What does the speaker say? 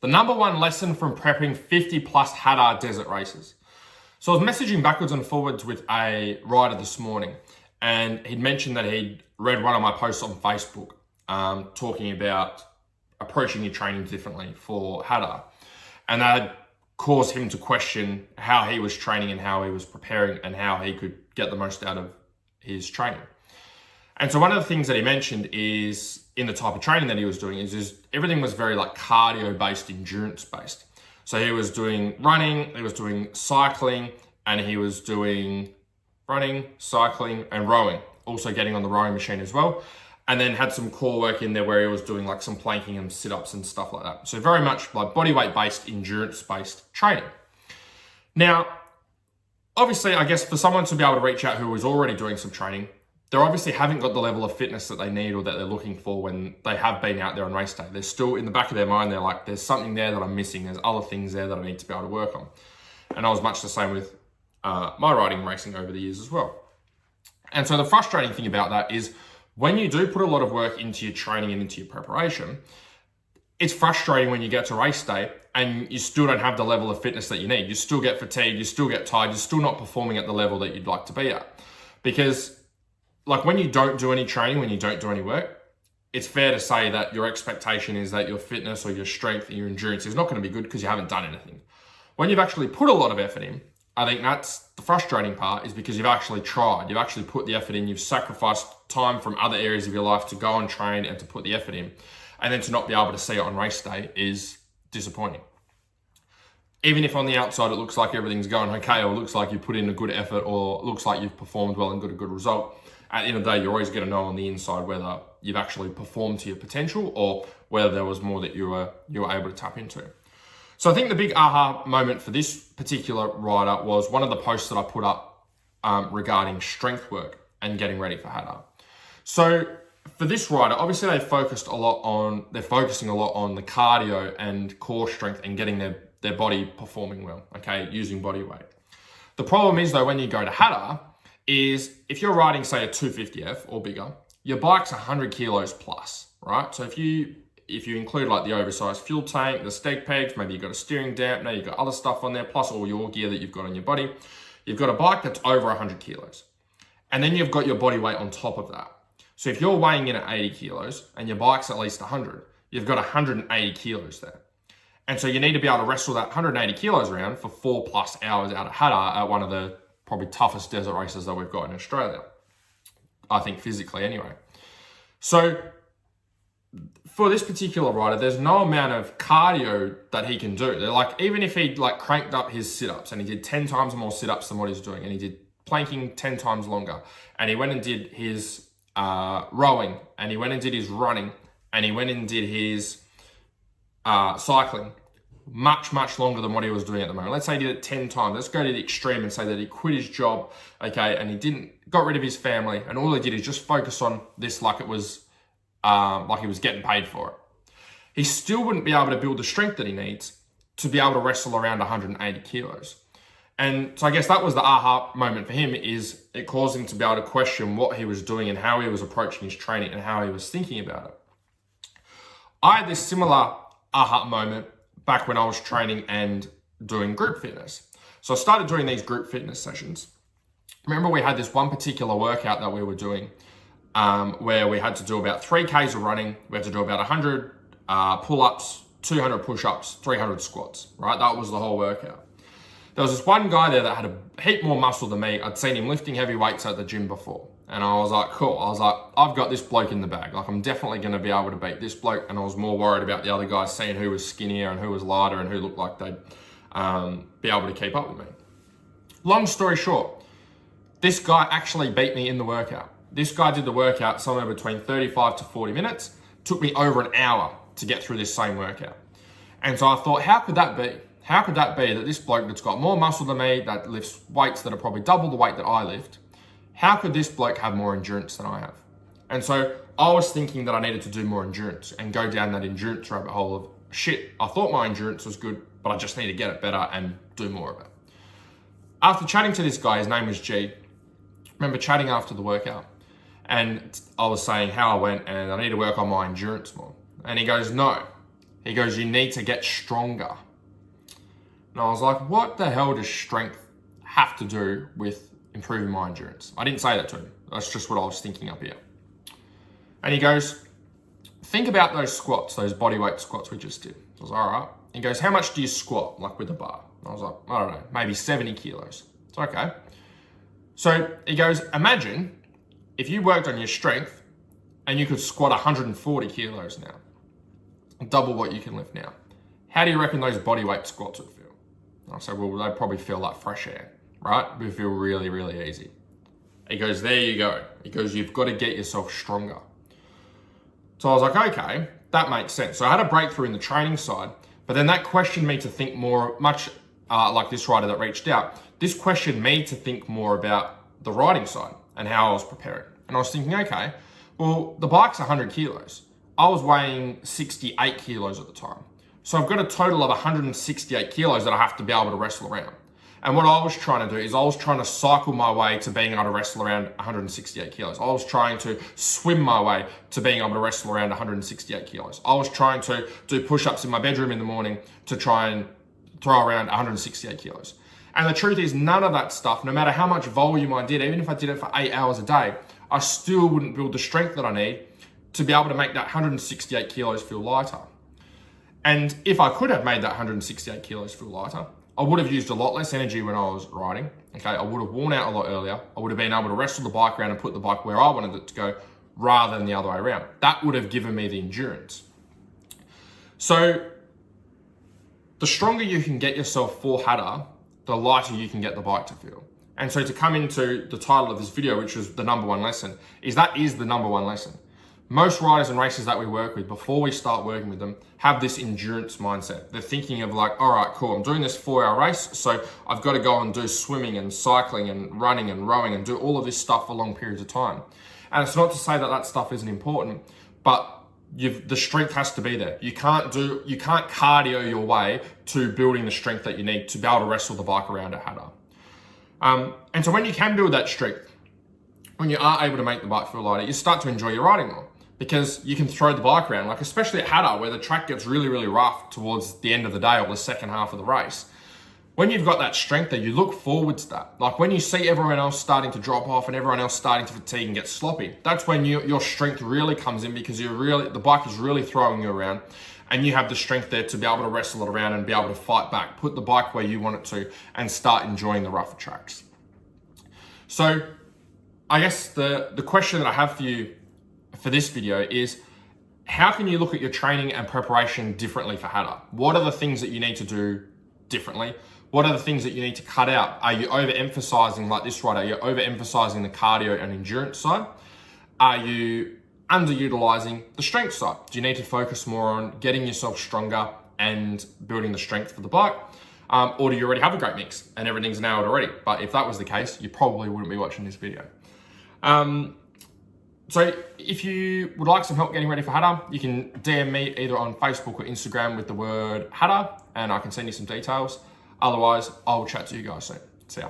The number one lesson from prepping 50 plus Hattah desert races. So I was messaging backwards and forwards with a rider this morning, and he'd mentioned that he'd read one of my posts on Facebook talking about approaching your training differently for Hattah. And that had caused him to question how he was training and how he was preparing and how he could get the most out of his training. And so one of the things that he mentioned is in the type of training that he was doing is everything was very like cardio based, endurance based. So he was doing running, he was doing cycling, and he was doing running, cycling, and rowing. Also getting on the rowing machine as well. And then had some core work in there where he was doing like some planking and sit-ups and stuff like that. So very much like body weight based, endurance based training. Now, obviously, I guess for someone to be able to reach out who was already doing some training, they obviously haven't got the level of fitness that they need or that they're looking for when they have been out there on race day. They're still in the back of their mind, they're like, there's something there that I'm missing. There's other things there that I need to be able to work on. And I was much the same with my riding and racing over the years as well. And so the frustrating thing about that is when you do put a lot of work into your training and into your preparation, it's frustrating when you get to race day and you still don't have the level of fitness that you need. You still get fatigued, you still get tired, you're still not performing at the level that you'd like to be at. Because like when you don't do any training, when you don't do any work, it's fair to say that your expectation is that your fitness or your strength and your endurance is not going to be good because you haven't done anything. When you've actually put a lot of effort in, I think that's the frustrating part, is because you've actually tried, you've actually put the effort in, you've sacrificed time from other areas of your life to go and train and to put the effort in, and then to not be able to see it on race day is disappointing. Even if on the outside it looks like everything's going okay, or looks like you put in a good effort, or looks like you've performed well and got a good result, at the end of the day, you're always going to know on the inside whether you've actually performed to your potential or whether there was more that you were able to tap into. So I think the big aha moment for this particular rider was one of the posts that I put up regarding strength work and getting ready for Hattah. So for this rider, obviously they're focusing a lot on the cardio and core strength and getting their body performing well, okay, using body weight. The problem is though, when you go to Hattah, is if you're riding, say, a 250F or bigger, your bike's 100 kilos plus, right? So if you include like the oversized fuel tank, the steg pegs, maybe you've got a steering dampener, you've got other stuff on there, plus all your gear that you've got on your body, you've got a bike that's over 100 kilos. And then you've got your body weight on top of that. So if you're weighing in at 80 kilos and your bike's at least 100, you've got 180 kilos there. And so you need to be able to wrestle that 180 kilos around for 4+ hours out of Hattah at one of the probably toughest desert races that we've got in Australia. I think physically anyway. So for this particular rider, there's no amount of cardio that he can do. They're like, even if he like cranked up his sit-ups and he did 10 times more sit-ups than what he's doing, and he did planking 10 times longer, and he went and did his rowing, and he went and did his running, and he went and did his cycling, much longer than what he was doing at the moment. Let's say he did it 10 times. Let's go to the extreme and say that he quit his job, okay, and he got rid of his family, and all he did is just focus on this like it was, like he was getting paid for it. He still wouldn't be able to build the strength that he needs to be able to wrestle around 180 kilos. And so I guess that was the aha moment for him, is it caused him to be able to question what he was doing and how he was approaching his training and how he was thinking about it. I had this similar aha moment back when I was training and doing group fitness. So I started doing these group fitness sessions. Remember, we had this one particular workout that we were doing where we had to do about 3Ks of running. We had to do about 100 pull-ups, 200 push-ups, 300 squats, right? That was the whole workout. There was this one guy there that had a heap more muscle than me. I'd seen him lifting heavy weights at the gym before. And I was like, cool. I was like, I've got this bloke in the bag. Like, I'm definitely going to be able to beat this bloke. And I was more worried about the other guys, seeing who was skinnier and who was lighter and who looked like they'd be able to keep up with me. Long story short, this guy actually beat me in the workout. This guy did the workout somewhere between 35 to 40 minutes. Took me over an hour to get through this same workout. And so I thought, how could that be? How could that be that this bloke that's got more muscle than me, that lifts weights that are probably double the weight that I lift, how could this bloke have more endurance than I have? And so I was thinking that I needed to do more endurance and go down that endurance rabbit hole of, shit, I thought my endurance was good, but I just need to get it better and do more of it. After chatting to this guy, his name was G, I remember chatting after the workout, and I was saying how I went and I need to work on my endurance more. And he goes, no. He goes, you need to get stronger. And I was like, what the hell does strength have to do with improving my endurance? I didn't say that to him. That's just what I was thinking up here. And he goes, think about those squats, those bodyweight squats we just did. I was like, all right. He goes, how much do you squat, like with a bar? I was like, I don't know, maybe 70 kilos. It's okay. So he goes, imagine if you worked on your strength and you could squat 140 kilos now, double what you can lift now. How do you reckon those bodyweight squats would feel? I said, well, they'd probably feel like fresh air, right? It would feel really, really easy. He goes, there you go. He goes, you've got to get yourself stronger. So I was like, okay, that makes sense. So I had a breakthrough in the training side, but then that questioned me to think more, much like this rider that reached out, this questioned me to think more about the riding side and how I was preparing. And I was thinking, okay, well, the bike's 100 kilos. I was weighing 68 kilos at the time. So I've got a total of 168 kilos that I have to be able to wrestle around. And what I was trying to do is I was trying to cycle my way to being able to wrestle around 168 kilos. I was trying to swim my way to being able to wrestle around 168 kilos. I was trying to do push-ups in my bedroom in the morning to try and throw around 168 kilos. And the truth is, none of that stuff, no matter how much volume I did, even if I did it for 8 hours a day, I still wouldn't build the strength that I need to be able to make that 168 kilos feel lighter. And if I could have made that 168 kilos feel lighter, I would have used a lot less energy when I was riding. Okay, I would have worn out a lot earlier. I would have been able to wrestle the bike around and put the bike where I wanted it to go rather than the other way around. That would have given me the endurance. So the stronger you can get yourself for Hattah, the lighter you can get the bike to feel. And so to come into the title of this video, which was the number one lesson, is that is the number one lesson. Most riders and racers that we work with, before we start working with them, have this endurance mindset. They're thinking of like, all right, cool, I'm doing this 4-hour race, so I've got to go and do swimming and cycling and running and rowing and do all of this stuff for long periods of time. And it's not to say that that stuff isn't important, but the strength has to be there. You can't cardio your way to building the strength that you need to be able to wrestle the bike around at Hattah. And so when you can build that strength, when you are able to make the bike feel lighter, you start to enjoy your riding more because you can throw the bike around, like especially at Hattah where the track gets really, really rough towards the end of the day or the second half of the race. When you've got that strength there, you look forward to that. Like when you see everyone else starting to drop off and everyone else starting to fatigue and get sloppy, that's when your strength really comes in because the bike is really throwing you around and you have the strength there to be able to wrestle it around and be able to fight back, put the bike where you want it to and start enjoying the rougher tracks. So I guess the question that I have for you for this video is, how can you look at your training and preparation differently for Hattah? What are the things that you need to do differently? What are the things that you need to cut out? Are you overemphasizing, like this rider, are you overemphasizing the cardio and endurance side? Are you underutilizing the strength side? Do you need to focus more on getting yourself stronger and building the strength for the bike? Or do you already have a great mix and everything's nailed already? But if that was the case, you probably wouldn't be watching this video. So if you would like some help getting ready for Hattah, you can DM me either on Facebook or Instagram with the word Hattah and I can send you some details. Otherwise, I'll chat to you guys soon. See ya.